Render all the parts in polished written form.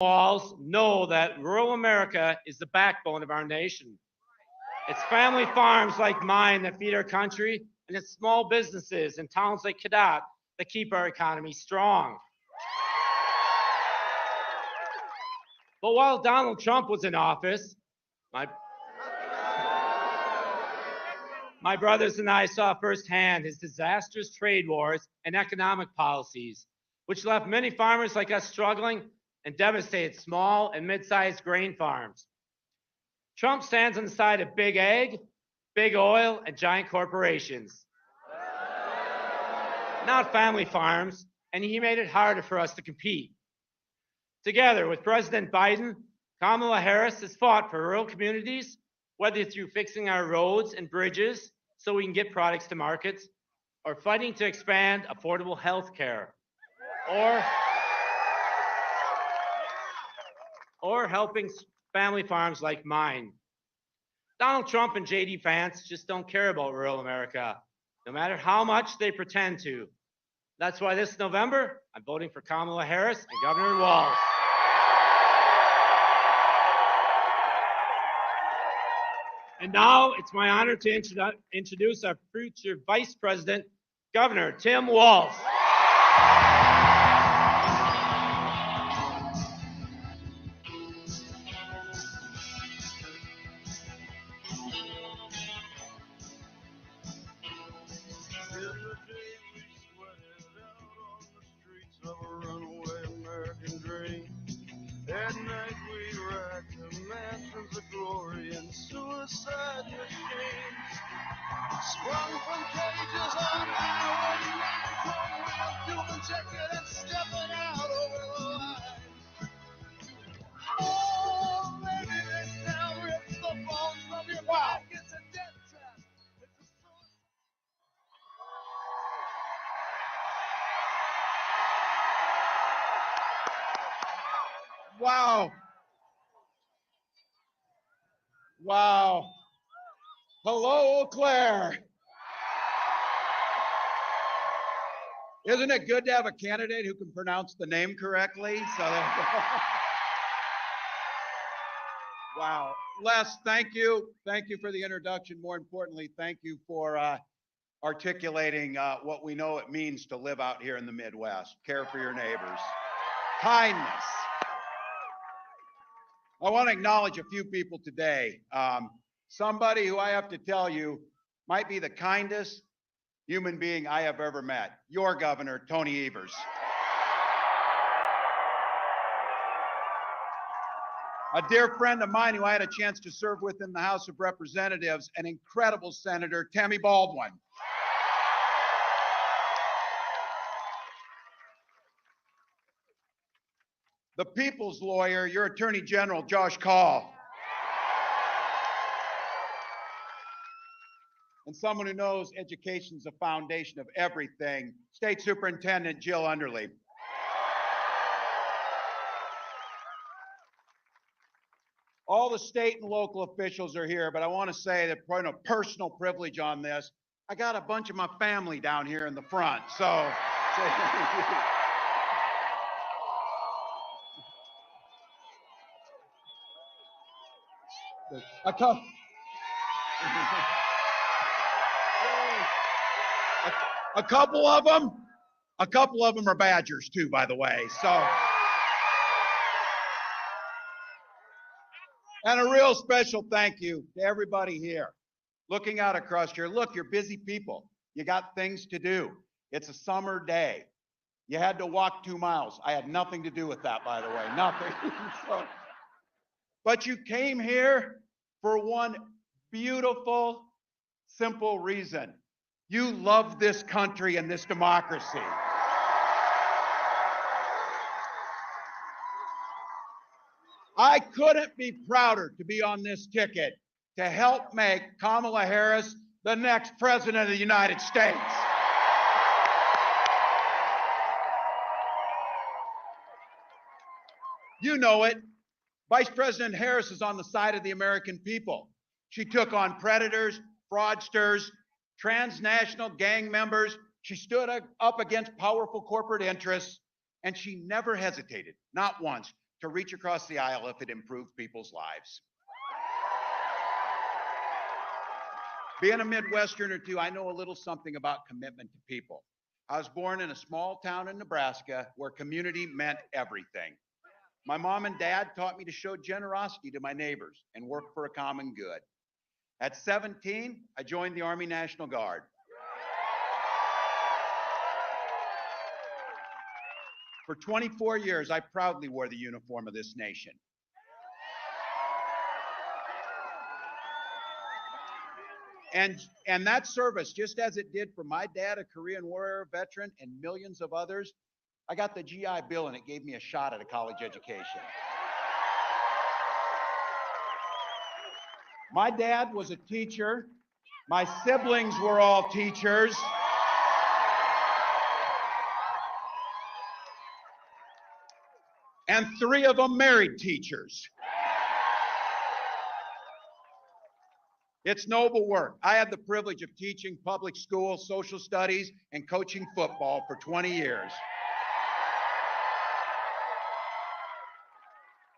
Walz know that rural America is the backbone of our nation. It's family farms like mine that feed our country, and it's small businesses in towns like Cadott that keep our economy strong. But while Donald Trump was in office, my brothers and I saw firsthand his disastrous trade wars and economic policies, which left many farmers like us struggling and devastated small and mid-sized grain farms. Trump stands on the side of big ag, big oil, and giant corporations, not family farms, and he made it harder for us to compete. Together with President Biden, Kamala Harris has fought for rural communities, whether through fixing our roads and bridges so we can get products to markets, or fighting to expand affordable health care, or helping family farms like mine. Donald Trump and J.D. Vance just don't care about rural America, no matter how much they pretend to. That's why this November, I'm voting for Kamala Harris and Governor Walz. And now it's my honor to introduce our future Vice President, Governor Tim Walz. At night we ride to mansions of glory and suicide machines. Sprung from cages on highway 94, we're doing checking and stepping out over the line. Oh, baby, this town rips the bones from your back. It's a death trap. It's a suicide. Wow. Wow. Hello, Eau Claire. Isn't it good to have a candidate who can pronounce the name correctly? Wow. Les, thank you. Thank you for the introduction. More importantly, thank you for articulating what we know it means to live out here in the Midwest. Care for your neighbors. Kindness. I want to acknowledge a few people today. Somebody who I have to tell you might be the kindest human being I have ever met. Your governor, Tony Evers. A dear friend of mine who I had a chance to serve with in the House of Representatives, an incredible senator, Tammy Baldwin. The people's lawyer, your Attorney General, Josh Kaul. And someone who knows education's the foundation of everything, State Superintendent Jill Underly. All the state and local officials are here, but I want to say that point of personal privilege on this, I got a bunch of my family down here in the front, so. A couple of them are Badgers too, by the way. So, and a real special thank you to everybody here. Looking out across here, look, you're busy people. You got things to do. It's a summer day. You had to walk 2 miles. I had nothing to do with that, by the way, nothing. But you came here for one beautiful, simple reason. You love this country and this democracy. I couldn't be prouder to be on this ticket to help make Kamala Harris the next president of the United States. You know it. Vice President Harris is on the side of the American people. She took on predators, fraudsters, transnational gang members. She stood up against powerful corporate interests, and she never hesitated, not once, to reach across the aisle if it improved people's lives. Being a Midwesterner too, I know a little something about commitment to people. I was born in a small town in Nebraska where community meant everything. My mom and dad taught me to show generosity to my neighbors and work for a common good. At 17, I joined the Army National Guard. For 24 years, I proudly wore the uniform of this nation. And that service, just as it did for my dad, a Korean War veteran, and millions of others, I got the GI Bill and it gave me a shot at a college education. My dad was a teacher. My siblings were all teachers. And 3 of them married teachers. It's noble work. I had the privilege of teaching public school, social studies, and coaching football for 20 years.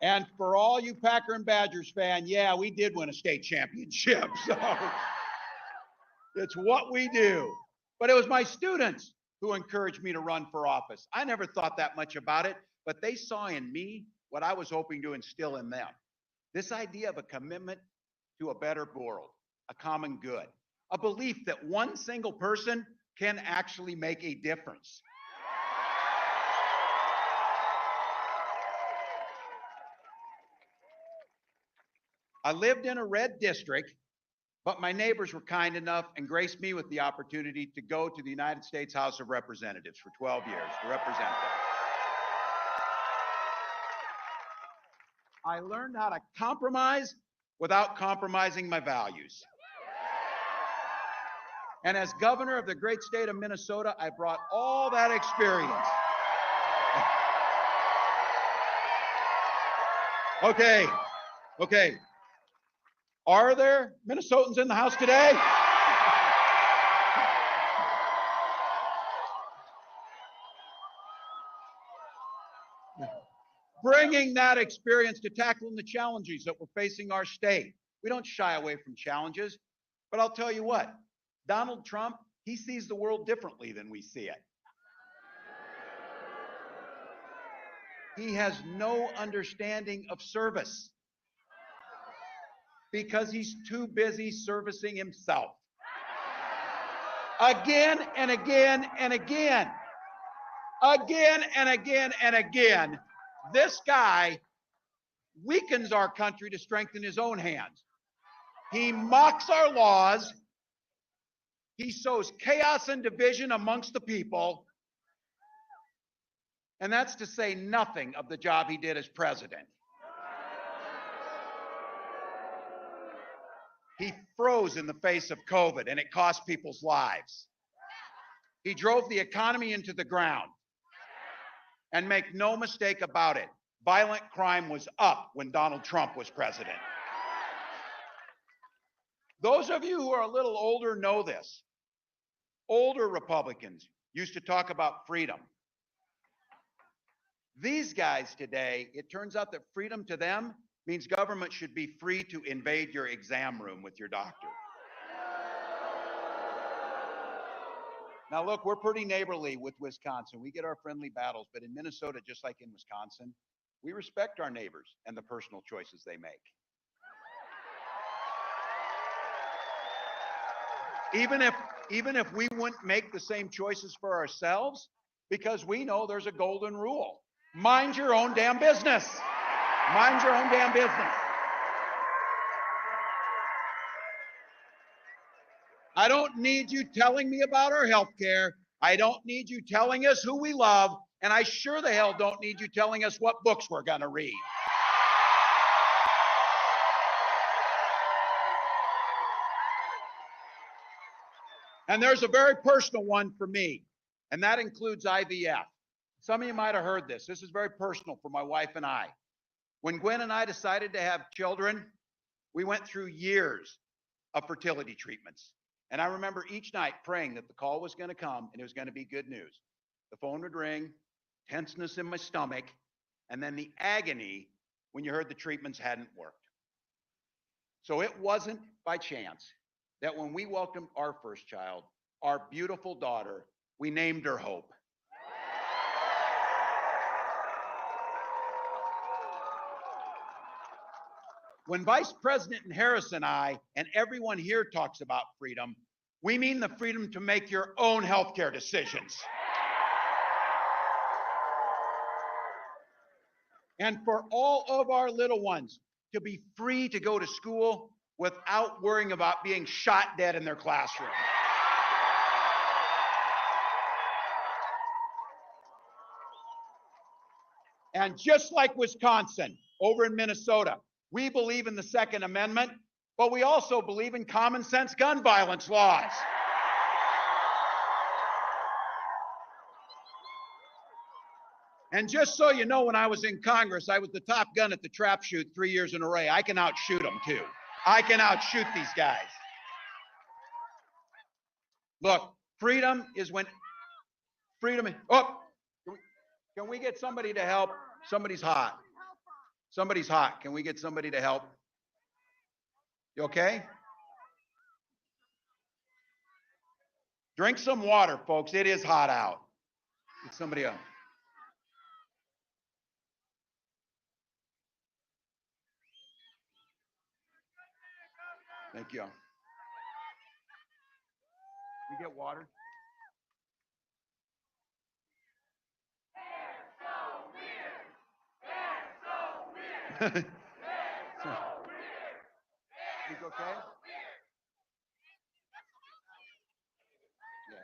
And for all you Packer and Badgers fans, yeah, we did win a state championship. So it's what we do. But it was my students who encouraged me to run for office. I never thought that much about it, but they saw in me what I was hoping to instill in them. This idea of a commitment to a better world, a common good, a belief that one single person can actually make a difference. I lived in a red district, but my neighbors were kind enough and graced me with the opportunity to go to the United States House of Representatives for 12 years to represent them. I learned how to compromise without compromising my values. And as governor of the great state of Minnesota, I brought all that experience. Okay. Are there Minnesotans in the house today? Bringing that experience to tackling the challenges that we're facing our state. We don't shy away from challenges, but I'll tell you what, Donald Trump, he sees the world differently than we see it. He has no understanding of service because he's too busy servicing himself. Again and again and again. Again and again and again. This guy weakens our country to strengthen his own hands. He mocks our laws. He sows chaos and division amongst the people. And that's to say nothing of the job he did as president. He froze in the face of COVID and it cost people's lives. He drove the economy into the ground. And make no mistake about it, violent crime was up when Donald Trump was president. Those of you who are a little older know this. Older Republicans used to talk about freedom. These guys today, it turns out that freedom to them means government should be free to invade your exam room with your doctor. Now look, we're pretty neighborly with Wisconsin. We get our friendly battles, but in Minnesota, just like in Wisconsin, we respect our neighbors and the personal choices they make. Even if we wouldn't make the same choices for ourselves, because we know there's a golden rule. Mind your own damn business. Mind your own damn business. I don't need you telling me about our health care. I don't need you telling us who we love. And I sure the hell don't need you telling us what books we're going to read. And there's a very personal one for me, and that includes IVF. Some of you might have heard this. This is very personal for my wife and I. When Gwen and I decided to have children, we went through years of fertility treatments. And I remember each night praying that the call was going to come and it was going to be good news. The phone would ring, tenseness in my stomach, and then the agony when you heard the treatments hadn't worked. So it wasn't by chance that when we welcomed our first child, our beautiful daughter, we named her Hope. When Vice President Harris and I and everyone here talks about freedom, we mean the freedom to make your own healthcare decisions. And for all of our little ones to be free to go to school without worrying about being shot dead in their classroom. And just like Wisconsin, over in Minnesota, we believe in the Second Amendment, but we also believe in common sense gun violence laws. And just so you know, when I was in Congress, I was the top gun at the trap shoot 3 years in a row. I can outshoot them too. I can outshoot these guys. Look, freedom is when freedom. Oh, can we get somebody to help? Somebody's hot. Somebody's hot. Can we get somebody to help? You okay? Drink some water, folks. It is hot out. Get somebody else. Thank you. You get water? They're so weird. They're so weird. You okay? Yeah.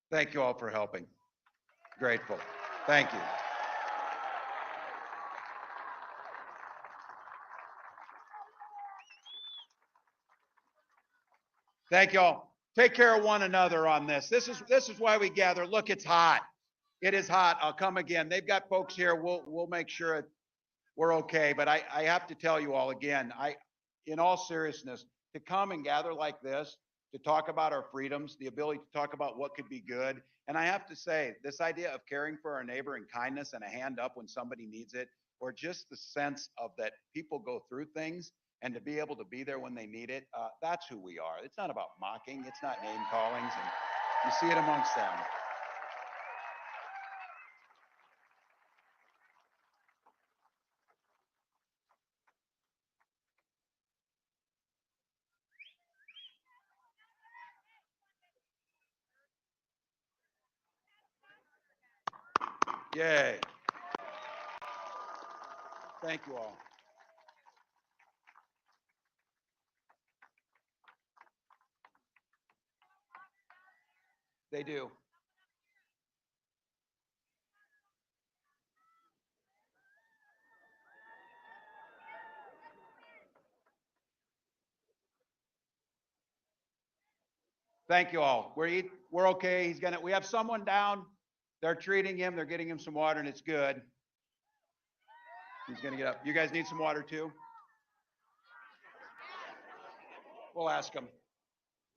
Thank you all for helping. Grateful. Thank you. Thank you all. Take care of one another on this. This is why we gather. Look, it's hot. It is hot. I'll come again. They've got folks here. We'll make sure we're okay. But I have to tell you all again, in all seriousness, to come and gather like this, to talk about our freedoms, the ability to talk about what could be good. And I have to say, this idea of caring for our neighbor and kindness and a hand up when somebody needs it, or just the sense of that people go through things and to be able to be there when they need it, that's who we are. It's not about mocking. It's not name callings. And you see it amongst them. Yay. Thank you all. They do. Thank you all. We're okay. We have someone down. They're treating him. They're getting him some water, and it's good. He's gonna get up. You guys need some water too? We'll ask them.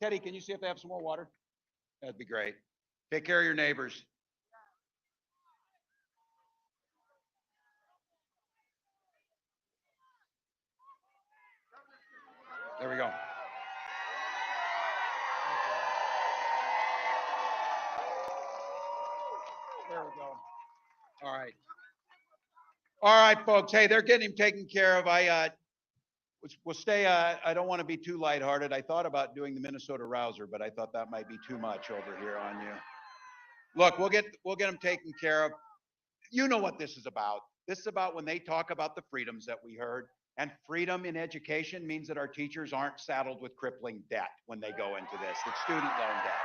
Teddy, can you see if they have some more water? That'd be great. Take care of your neighbors. There we go. There we go. All right. All right, folks. Hey, they're getting him taken care of. We'll stay. I don't want to be too lighthearted. I thought about doing the Minnesota Rouser, but I thought that might be too much over here on you. Look, we'll get them taken care of. You know what this is about. This is about when they talk about the freedoms that we heard. And freedom in education means that our teachers aren't saddled with crippling debt when they go into this. It's student loan debt.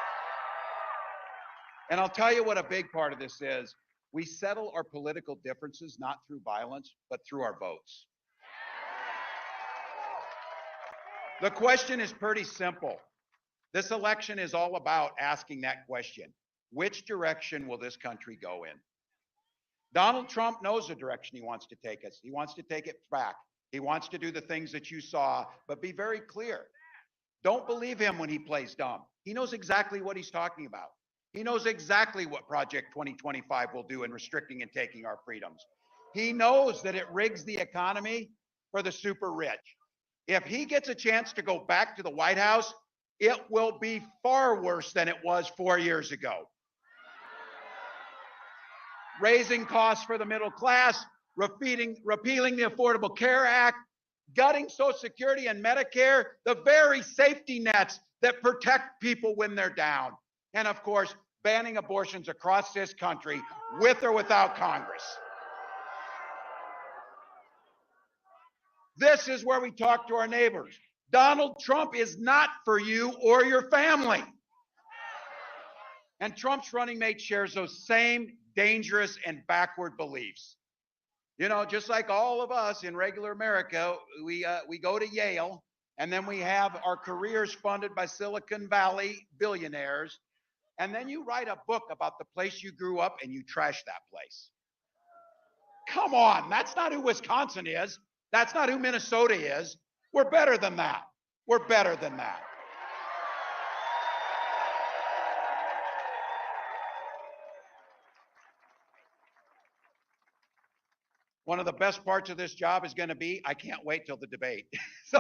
And I'll tell you what a big part of this is. We settle our political differences not through violence, but through our votes. The question is pretty simple. This election is all about asking that question. Which direction will this country go in? Donald Trump knows the direction he wants to take us. He wants to take it back He wants to do the things that you saw, but be very clear. Don't believe him when he plays dumb. He knows exactly what he's talking about. He knows exactly what Project 2025 will do in restricting and taking our freedoms. He knows that it rigs the economy for the super rich. If he gets a chance to go back to the White House, it will be far worse than it was 4 years ago. Raising costs for the middle class, repealing the Affordable Care Act, gutting Social Security and Medicare, the very safety nets that protect people when they're down. And of course, banning abortions across this country with or without Congress. This is where we talk to our neighbors. Donald Trump is not for you or your family. And Trump's running mate shares those same dangerous and backward beliefs. You know, just like all of us in regular America, we go to Yale, and then we have our careers funded by Silicon Valley billionaires, and then you write a book about the place you grew up and you trash that place. Come on, that's not who Wisconsin is. That's not who Minnesota is. We're better than that. We're better than that. One of the best parts of this job is going to be, I can't wait till the debate. So,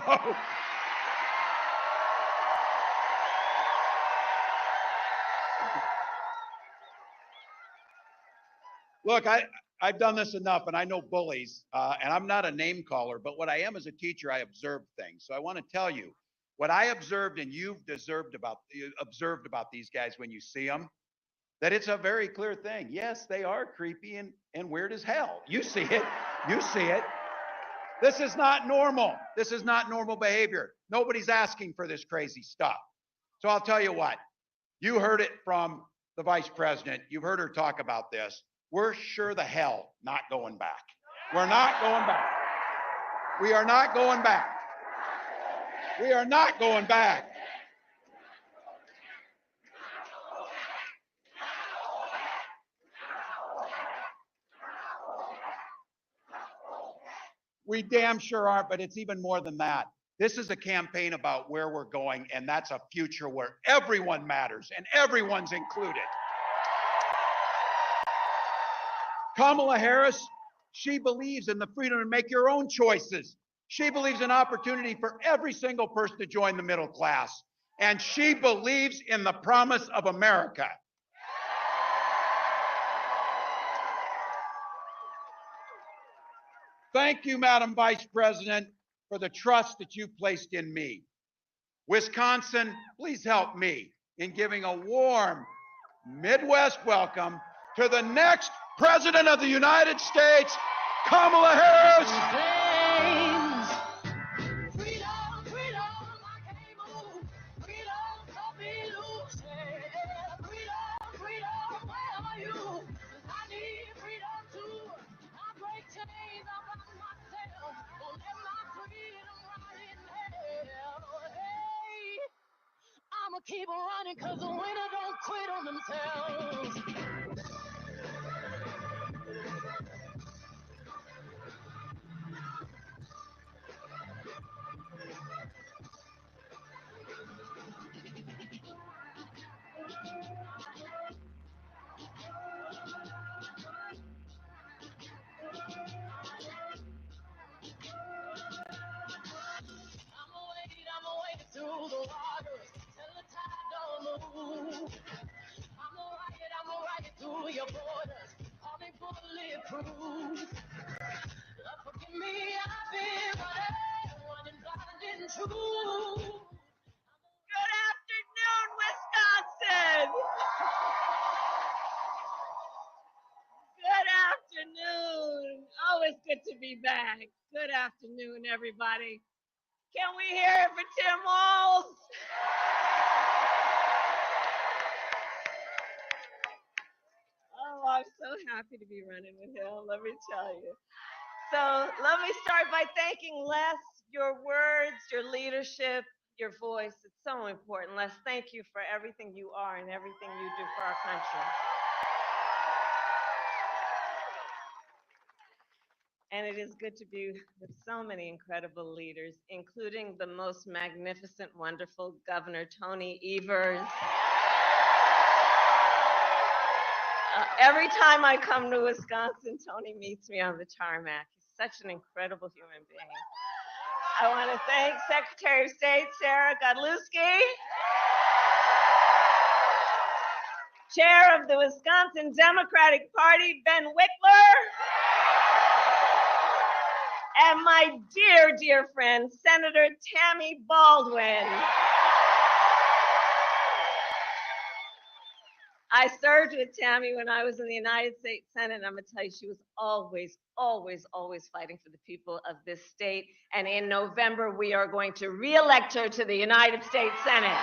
look, I've done this enough, and I know bullies, and I'm not a name caller, but what I am as a teacher, I observe things. So I want to tell you what I observed, and you've observed about these guys when you see them, that it's a very clear thing. Yes, they are creepy and weird as hell. You see it. You see it. This is not normal. This is not normal behavior. Nobody's asking for this crazy stuff. So I'll tell you what, you heard it from the vice president. You've heard her talk about this. We're sure the hell not going back. We're not going back. We are not going back. We are not going back. We damn sure aren't, but it's even more than that. This is a campaign about where we're going, and that's a future where everyone matters and everyone's included. Kamala Harris, she believes in the freedom to make your own choices. She believes in opportunity for every single person to join the middle class. And she believes in the promise of America. Thank you, Madam Vice President, for the trust that you've placed in me. Wisconsin, please help me in giving a warm Midwest welcome to the next President of the United States, Kamala Harris. I'ma keep on running cause the winner don't quit on themselves. I'ma wade through the waters till the tide don't move. I'ma ride it through your borders, all they bulletproof. Forgive me, I've been running blind and true. Good afternoon, Wisconsin. Good afternoon. Always good to be back. Good afternoon, everybody. Can we hear it for Tim Walz? Oh, I'm so happy to be running with him, let me tell you. So let me start by thanking Les, your words, your leadership, your voice. It's so important. Les, thank you for everything you are and everything you do for our country. And it is good to be with so many incredible leaders, including the most magnificent, wonderful Governor Tony Evers. Every time I come to Wisconsin, Tony meets me on the tarmac. He's such an incredible human being. I want to thank Secretary of State Sarah Godlewski, Chair of the Wisconsin Democratic Party, Ben Wickler, and my dear, dear friend, Senator Tammy Baldwin. I served with Tammy when I was in the United States Senate, and I'm gonna tell you, she was always, always, always fighting for the people of this state. And in November, we are going to re-elect her to the United States Senate.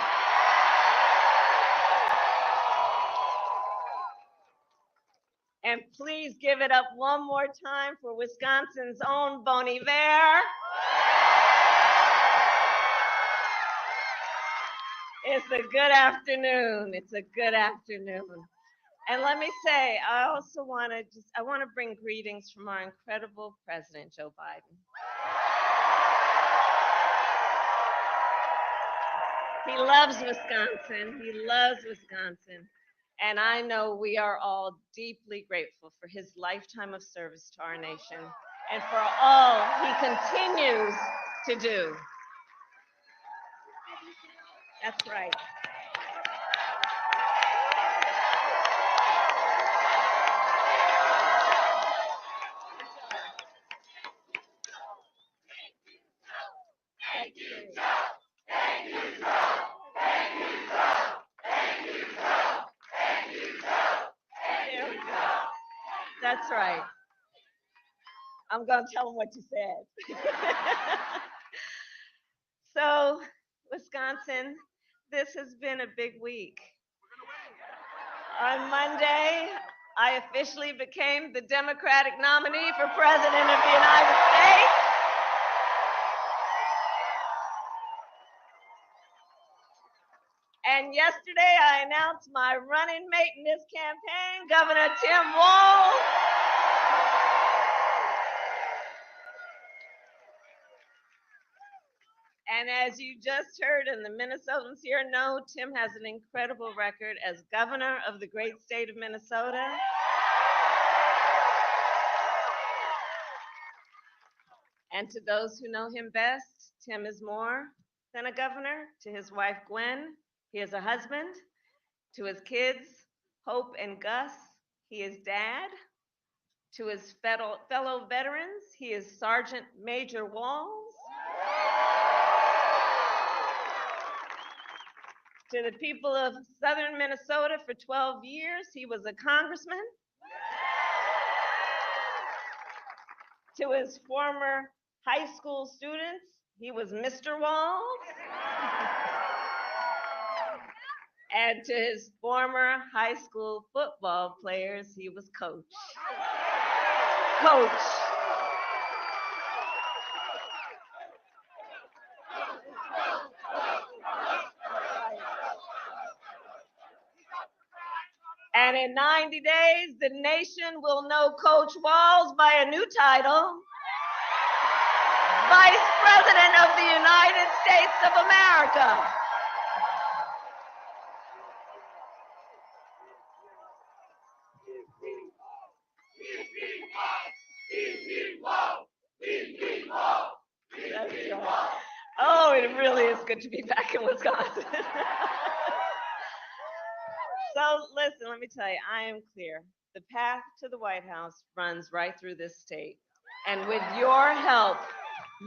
And please give it up one more time for Wisconsin's own Bon Iver. It's a good afternoon. It's a good afternoon. And let me say, I also want to bring greetings from our incredible President, Joe Biden. He loves Wisconsin. He loves Wisconsin. And I know we are all deeply grateful for his lifetime of service to our nation and for all he continues to do. That's right. There we go. That's right. I'm going to tell him what you said. So, Wisconsin, this has been a big week. On Monday, I officially became the Democratic nominee for President of the United States. And yesterday, I announced my running mate in this campaign, Governor Tim Walz. And as you just heard, and the Minnesotans here know, Tim has an incredible record as governor of the great state of Minnesota. And to those who know him best, Tim is more than a governor. To his wife, Gwen, he is a husband. To his kids, Hope and Gus, he is dad. To his fellow veterans, he is Sergeant Major Walz. To the people of southern Minnesota for 12 years, he was a congressman. To his former high school students, he was Mr. Walz. And to his former high school football players, he was Coach. Coach. And in 90 days, the nation will know Coach Walz by a new title, Vice President of the United States of America. That's right. Oh, it really is good to be back in Wisconsin. So listen, let me tell you, I am clear. The path to the White House runs right through this state. And with your help,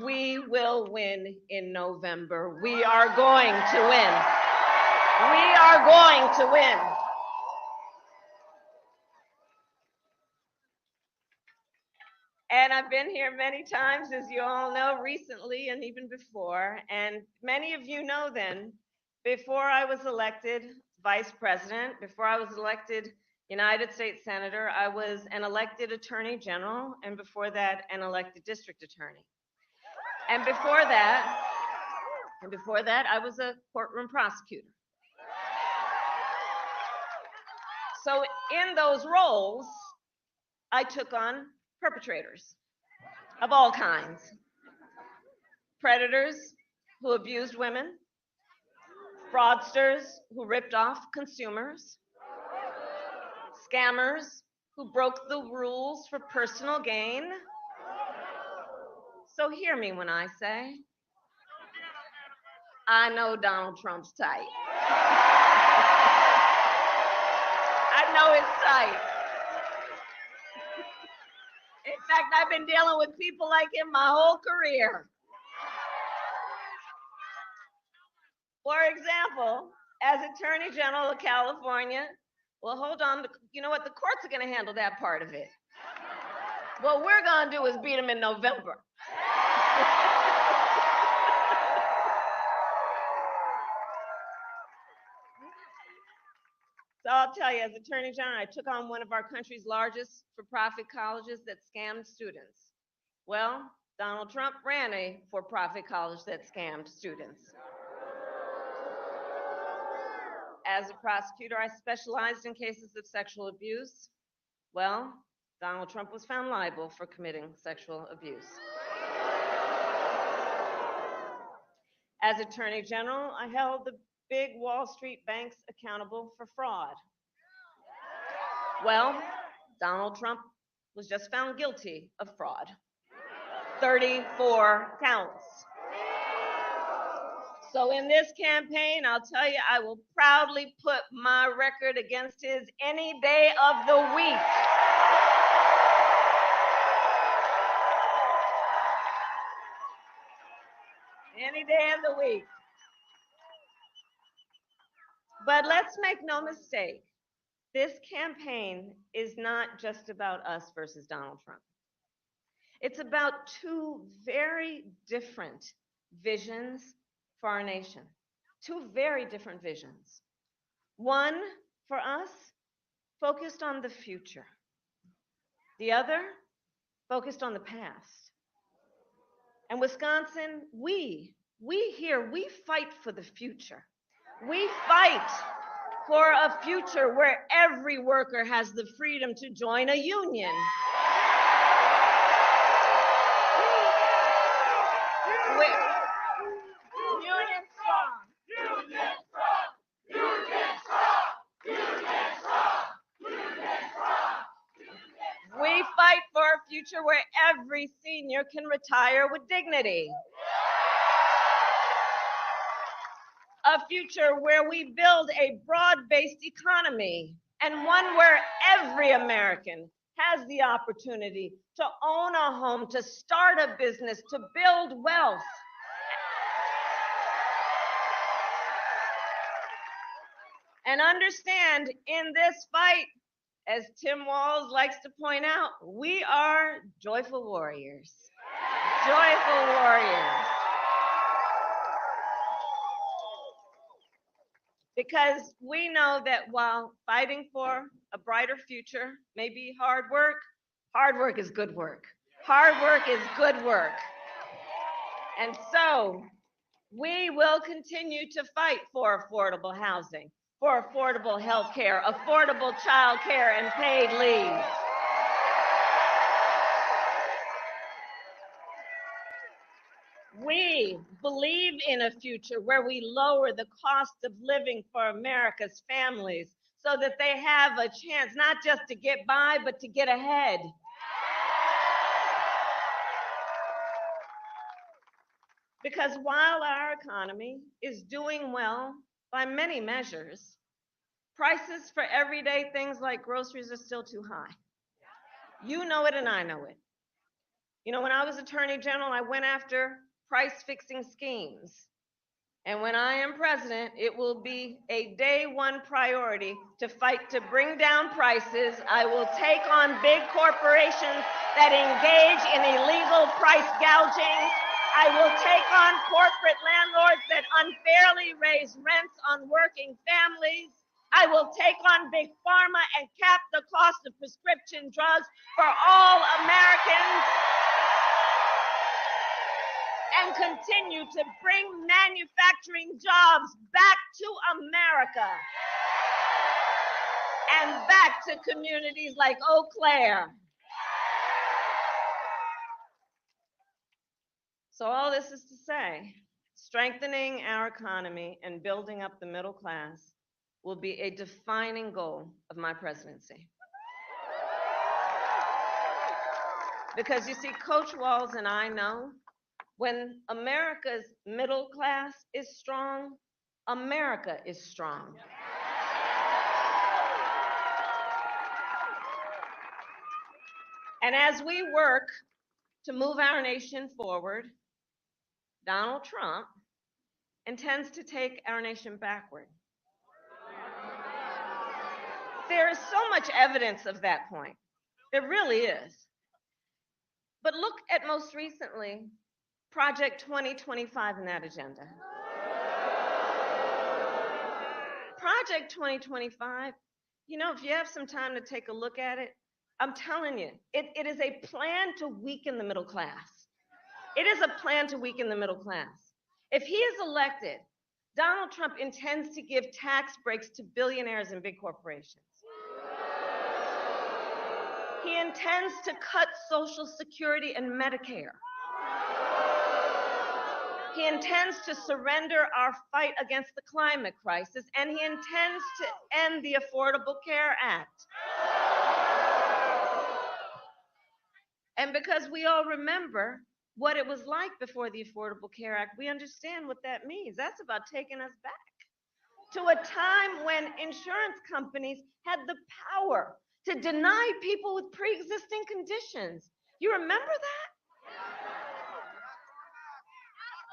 we will win in November. We are going to win. We are going to win. And I've been here many times, as you all know, recently and even before. And many of you know then, before I was elected vice president, before I was elected United States Senator, I was an elected Attorney General, and before that, an elected District Attorney. And before that, I was a courtroom prosecutor. So in those roles, I took on perpetrators. of all kinds. Predators who abused women, fraudsters who ripped off consumers, scammers who broke the rules for personal gain. So hear me when I say, I know Donald Trump's type. I know his type. In fact, I've been dealing with people like him my whole career. For example, as Attorney General of California, well, hold on, you know what? The courts are going to handle that part of it. What we're going to do is beat them in November. So I'll tell you, as Attorney General, I took on one of our country's largest for-profit colleges that scammed students. Well, Donald Trump ran a for-profit college that scammed students. As a prosecutor, I specialized in cases of sexual abuse. Well, Donald Trump was found liable for committing sexual abuse. As Attorney General, I held the big Wall Street banks accountable for fraud. Well, Donald Trump was just found guilty of fraud. 34 counts. So in this campaign, I'll tell you, I will proudly put my record against his any day of the week. Any day of the week. But let's make no mistake, this campaign is not just about us versus Donald Trump. It's about two very different visions for our nation. Two very different visions. One, for us, focused on the future. The other, focused on the past. And Wisconsin, we here, we fight for the future. We fight for a future where every worker has the freedom to join a union. Union strong. Union strong. Union strong. Union strong. Union strong. We fight for a future where every senior can retire with dignity. A future where we build a broad-based economy and one where every American has the opportunity to own a home, to start a business, to build wealth. And understand, in this fight, as Tim Walz likes to point out, we are joyful warriors. Joyful warriors. Because we know that while fighting for a brighter future may be hard work is good work. Hard work is good work. And so we will continue to fight for affordable housing, for affordable health care, affordable child care, and paid leave. We believe in a future where we lower the cost of living for America's families so that they have a chance not just to get by, but to get ahead. Because while our economy is doing well by many measures, prices for everyday things like groceries are still too high. You know it and I know it. You know, when I was Attorney General, I went after price-fixing schemes. And when I am president, it will be a day one priority to fight to bring down prices. I will take on big corporations that engage in illegal price gouging. I will take on corporate landlords that unfairly raise rents on working families. I will take on big pharma and cap the cost of prescription drugs for all Americans. And continue to bring manufacturing jobs back to America and back to communities like Eau Claire. So all this is to say, strengthening our economy and building up the middle class will be a defining goal of my presidency. Because you see, Coach Walz and I know when America's middle class is strong, America is strong. And as we work to move our nation forward, Donald Trump intends to take our nation backward. There is so much evidence of that point. There really is. But look at most recently, Project 2025 in that agenda. Project 2025, you know, if you have some time to take a look at it, I'm telling you, it is a plan to weaken the middle class. It is a plan to weaken the middle class. If he is elected, Donald Trump intends to give tax breaks to billionaires and big corporations. He intends to cut Social Security and Medicare. He intends to surrender our fight against the climate crisis, and he intends to end the Affordable Care Act. And because we all remember what it was like before the Affordable Care Act, we understand what that means. That's about taking us back to a time when insurance companies had the power to deny people with pre-existing conditions. You remember that?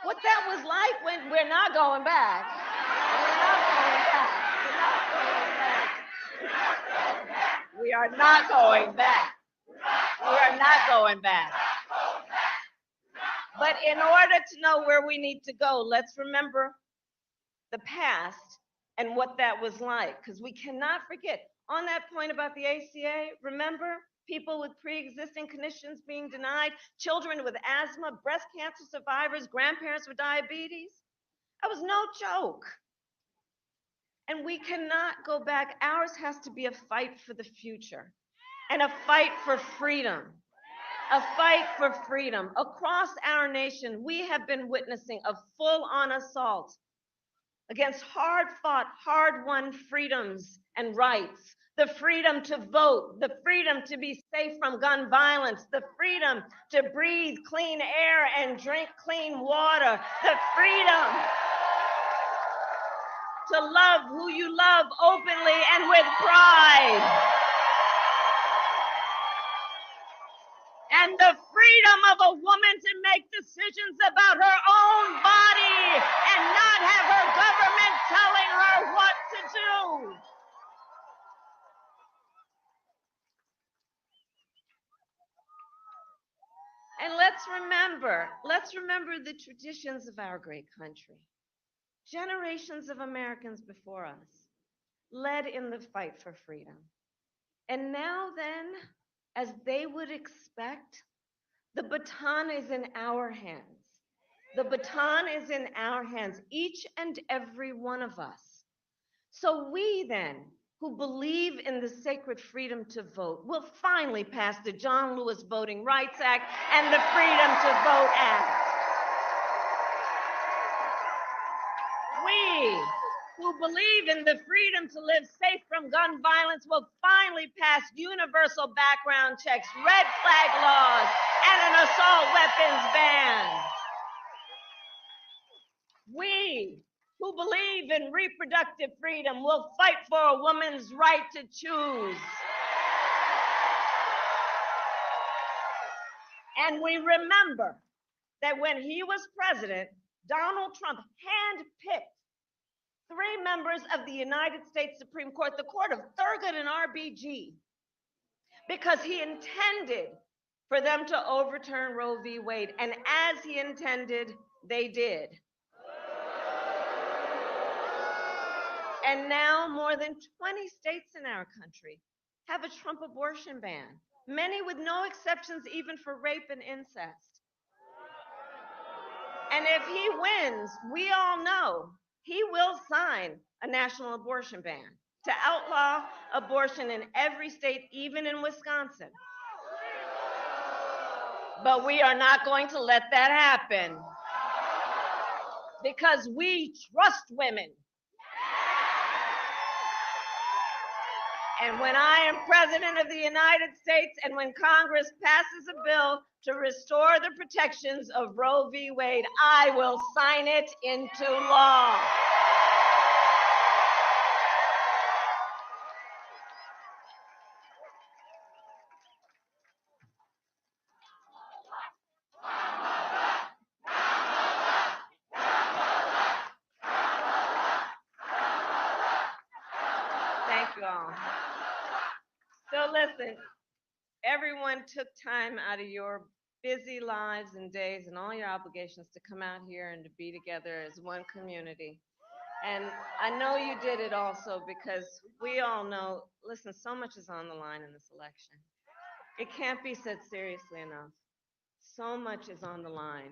What that was like when we're not going back. We are not going back. We are not going back. But in order to know where we need to go, let's remember the past and what that was like, because we cannot forget. On that point about the ACA, remember people with pre-existing conditions being denied, children with asthma, breast cancer survivors, grandparents with diabetes? That was no joke. And we cannot go back. Ours has to be a fight for the future and a fight for freedom. A fight for freedom. Across our nation, we have been witnessing a full-on assault against hard-fought, hard-won freedoms and rights. The freedom to vote, the freedom to be safe from gun violence, the freedom to breathe clean air and drink clean water, the freedom to love who you love openly and with pride. And the freedom of a woman to make decisions about her own body and not have her government telling her what to do. And let's remember the traditions of our great country. Generations of Americans before us led in the fight for freedom. And now then, as they would expect, the baton is in our hands. The baton is in our hands, each and every one of us. So we then, who believe in the sacred freedom to vote, will finally pass the John Lewis Voting Rights Act and the Freedom to Vote Act. We, who believe in the freedom to live safe from gun violence, will finally pass universal background checks, red flag laws, and an assault weapons ban. We, who believe in reproductive freedom, will fight for a woman's right to choose. And we remember that when he was president, Donald Trump handpicked 3 members of the United States Supreme Court, the court of Thurgood and RBG, because he intended for them to overturn Roe v. Wade. And as he intended, they did. And now more than 20 states in our country have a Trump abortion ban, many with no exceptions even for rape and incest. And if he wins, we all know he will sign a national abortion ban to outlaw abortion in every state, even in Wisconsin. But we are not going to let that happen because we trust women. And when I am President of the United States and when Congress passes a bill to restore the protections of Roe v. Wade, I will sign it into law. Thank you all. So listen, everyone took time out of your busy lives and days and all your obligations to come out here and to be together as one community. And I know you did it also because we all know, listen, so much is on the line in this election. It can't be said seriously enough. So much is on the line.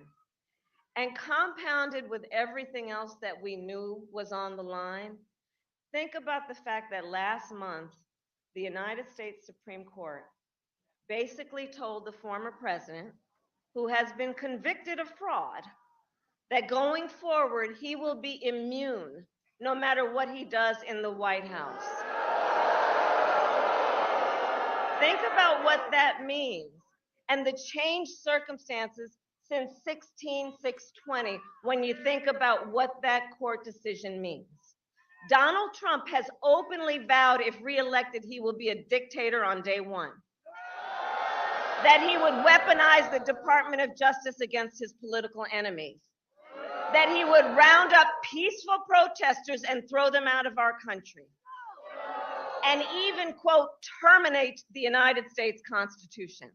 And compounded with everything else that we knew was on the line, think about the fact that last month, the United States Supreme Court basically told the former president, who has been convicted of fraud, that going forward, he will be immune no matter what he does in the White House. Think about what that means and the changed circumstances since 16/6/20 when you think about what that court decision means. Donald Trump has openly vowed if reelected, he will be a dictator on day one. That he would weaponize the Department of Justice against his political enemies. That he would round up peaceful protesters and throw them out of our country. And even, quote, terminate the United States Constitution.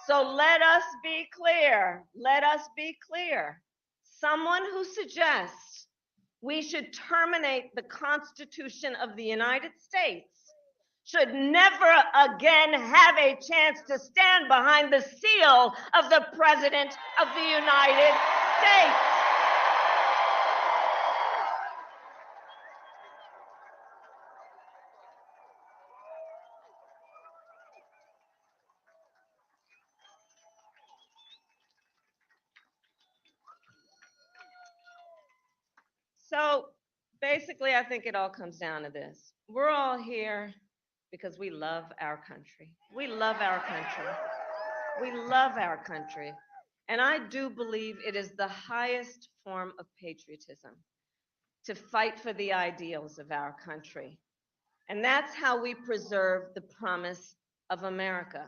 So let us be clear. Let us be clear. Someone who suggests we should terminate the Constitution of the United States should never again have a chance to stand behind the seal of the President of the United States. So basically, I think it all comes down to this. We're all here because we love our country. We love our country. We love our country. And I do believe it is the highest form of patriotism to fight for the ideals of our country. And that's how we preserve the promise of America.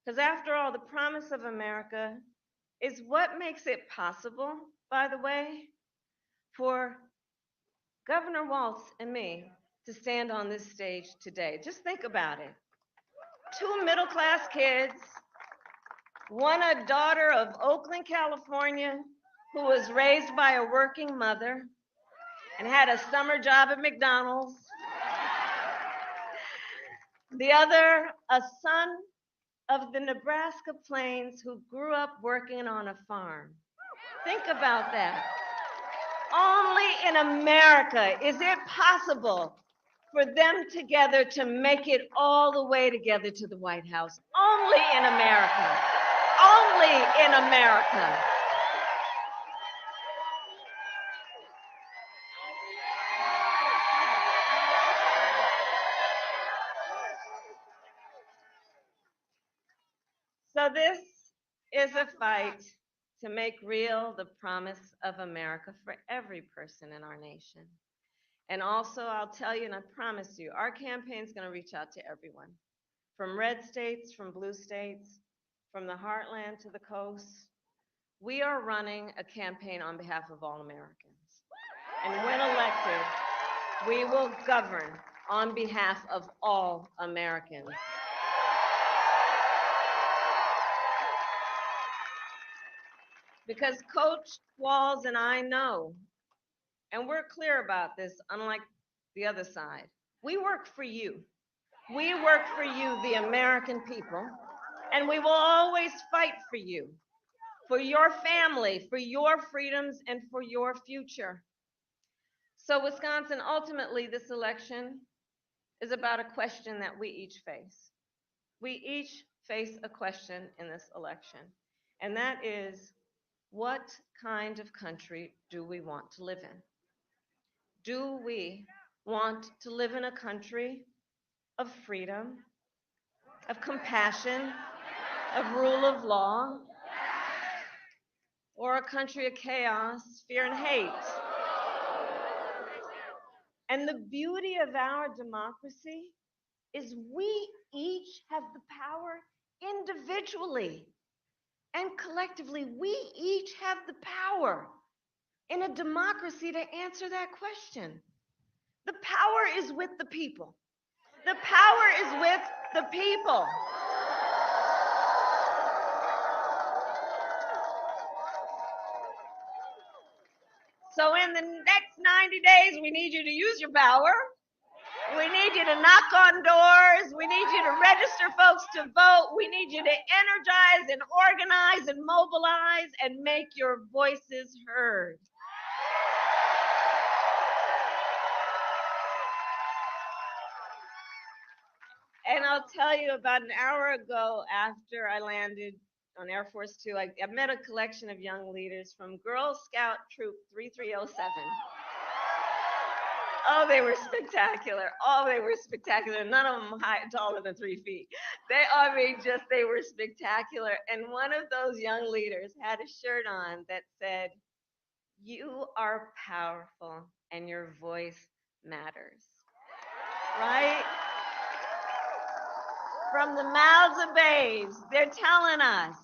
Because after all, the promise of America is what makes it possible, by the way, for Governor Walz and me to stand on this stage today. Just think about it. Two middle-class kids, one a daughter of Oakland, California, who was raised by a working mother and had a summer job at McDonald's. The other, a son of the Nebraska Plains who grew up working on a farm. Think about that. Only in America is it possible for them together to make it all the way together to the White House. Only in America. Only in America. So this is a fight to make real the promise of America for every person in our nation. And also, I'll tell you, and I promise you, our campaign is going to reach out to everyone, from red states, from blue states, from the heartland to the coast. We are running a campaign on behalf of all Americans. And when elected, we will govern on behalf of all Americans. Because Coach Walz and I know, and we're clear about this, unlike the other side, we work for you. We work for you, the American people, and we will always fight for you, for your family, for your freedoms, and for your future. So Wisconsin, ultimately, this election is about a question that we each face. We each face a question in this election, and that is, what kind of country do we want to live in? Do we want to live in a country of freedom, of compassion, of rule of law, or a country of chaos, fear, and hate? And the beauty of our democracy is we each have the power individually and collectively. We each have the power in a democracy to answer that question. The power is with the people. The power is with the people. So in the next 90 days, we need you to use your power. We need you to knock on doors. We need you to register folks to vote. We need you to energize and organize and mobilize and make your voices heard. And I'll tell you, about an hour ago, after I landed on Air Force Two, I met a collection of young leaders from Girl Scout Troop 3307. Oh, they were spectacular. Oh, they were spectacular. None of them taller than 3 feet. They were spectacular. And one of those young leaders had a shirt on that said, "You are powerful and your voice matters." Right? From the mouths of babes, they're telling us.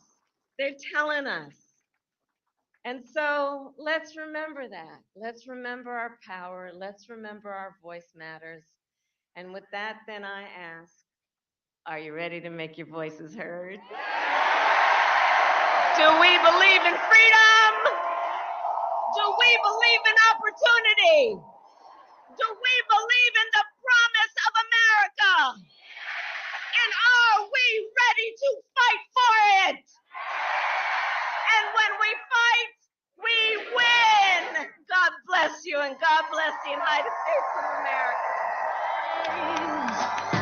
They're telling us. And so let's remember that. Let's remember our power. Let's remember our voice matters. And with that, then I ask, are you ready to make your voices heard? Do we believe in freedom? Do we believe in opportunity? Do we believe in the promise of America? And are we ready to fight for it? And when we fight, we win. God bless you, and God bless the United States of America.